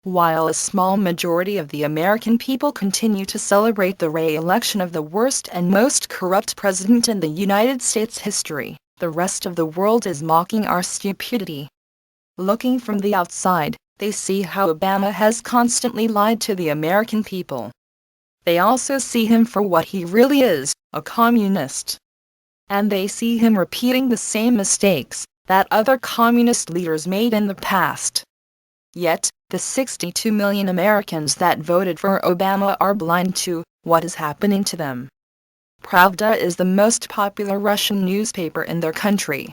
While a small majority of the American people continue to celebrate the re-election of the worst and most corrupt president in the United States history, the rest of the world is mocking our stupidity. Looking from the outside, they see how Obama has constantly lied to the American people. They also see him for what he really is, a communist. And they see him repeating the same mistakes that other communist leaders made in the past. Yet, the 62 million Americans that voted for Obama are blind to what is happening to them. Pravda is the most popular Russian newspaper in their country.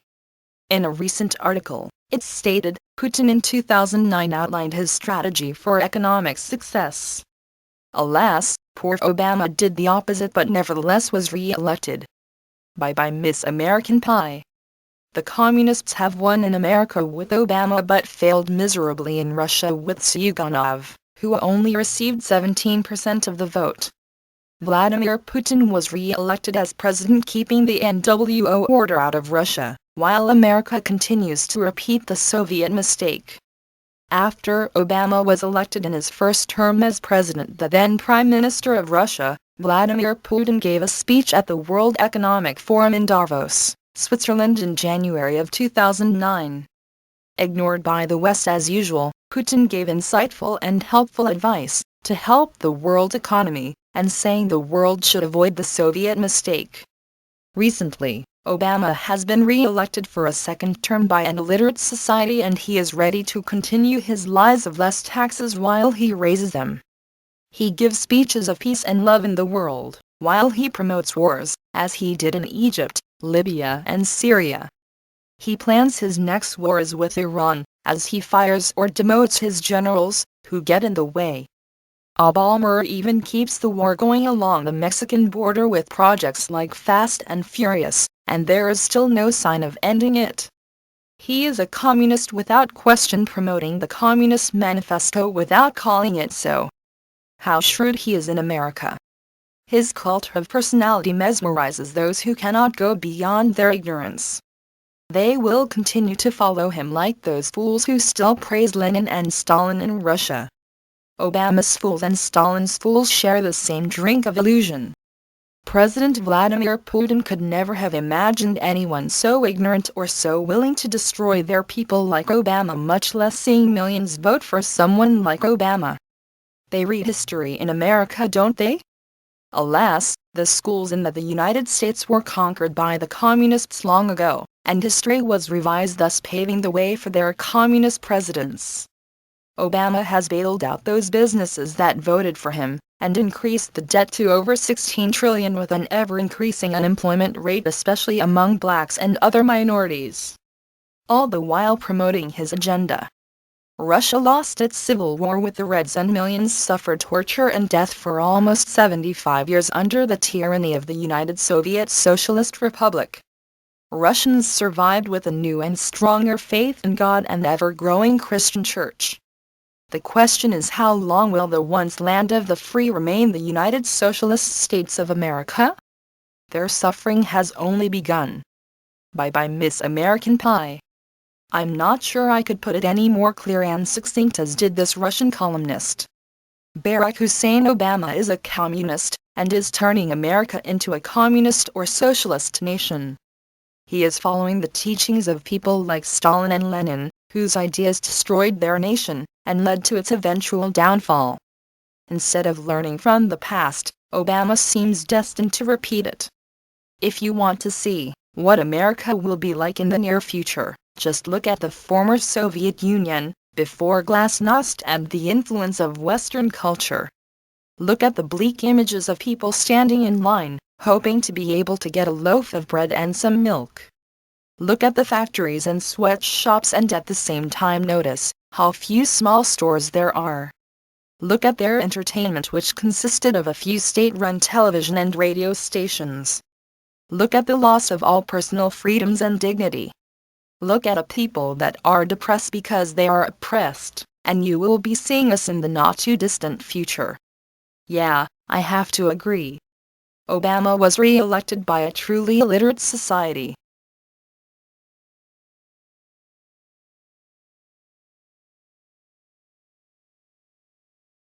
In a recent article, it stated, Putin in 2009 outlined his strategy for economic success. Alas, poor Obama did the opposite but nevertheless was re-elected. Bye-bye Miss American Pie. The communists have won in America with Obama but failed miserably in Russia with Zyuganov, who only received 17% of the vote. Vladimir Putin was re-elected as president, keeping the NWO order out of Russia, while America continues to repeat the Soviet mistake. After Obama was elected in his first term as president, the then Prime Minister of Russia, Vladimir Putin, gave a speech at the World Economic Forum in Davos, Switzerland in January of 2009. Ignored by the West as usual, Putin gave insightful and helpful advice to help the world economy, and saying the world should avoid the Soviet mistake. Recently, Obama has been re-elected for a second term by an illiterate society, and he is ready to continue his lies of less taxes while he raises them. He gives speeches of peace and love in the world, while he promotes wars, as he did in Egypt, Libya and Syria. He plans his next wars with Iran, as he fires or demotes his generals, who get in the way. Obama even keeps the war going along the Mexican border with projects like Fast and Furious, and there is still no sign of ending it. He is a communist without question, promoting the Communist Manifesto without calling it so. How shrewd he is in America. His cult of personality mesmerizes those who cannot go beyond their ignorance. They will continue to follow him like those fools who still praise Lenin and Stalin in Russia. Obama's fools and Stalin's fools share the same drink of illusion. President Vladimir Putin could never have imagined anyone so ignorant or so willing to destroy their people like Obama, much less seeing millions vote for someone like Obama. They read history in America, don't they? Alas, the schools in the United States were conquered by the communists long ago, and history was revised, thus paving the way for their communist presidents. Obama has bailed out those businesses that voted for him, and increased the debt to over $16 trillion with an ever-increasing unemployment rate, especially among blacks and other minorities. All the while promoting his agenda. Russia lost its civil war with the Reds, and millions suffered torture and death for almost 75 years under the tyranny of the United Soviet Socialist Republic. Russians survived with a new and stronger faith in God and the ever-growing Christian Church. The question is, how long will the once land of the free remain the United Socialist States of America? Their suffering has only begun. Bye-bye Miss American Pie. I'm not sure I could put it any more clear and succinct as did this Russian columnist. Barack Hussein Obama is a communist, and is turning America into a communist or socialist nation. He is following the teachings of people like Stalin and Lenin, whose ideas destroyed their nation, and led to its eventual downfall. Instead of learning from the past, Obama seems destined to repeat it. If you want to see what America will be like in the near future, just look at the former Soviet Union, before glasnost and the influence of Western culture. Look at the bleak images of people standing in line, hoping to be able to get a loaf of bread and some milk. Look at the factories and sweatshops, and at the same time notice how few small stores there are. Look at their entertainment, which consisted of a few state-run television and radio stations. Look at the loss of all personal freedoms and dignity. Look at a people that are depressed because they are oppressed, and you will be seeing us in the not-too-distant future. Yeah, I have to agree. Obama was re-elected by a truly illiterate society.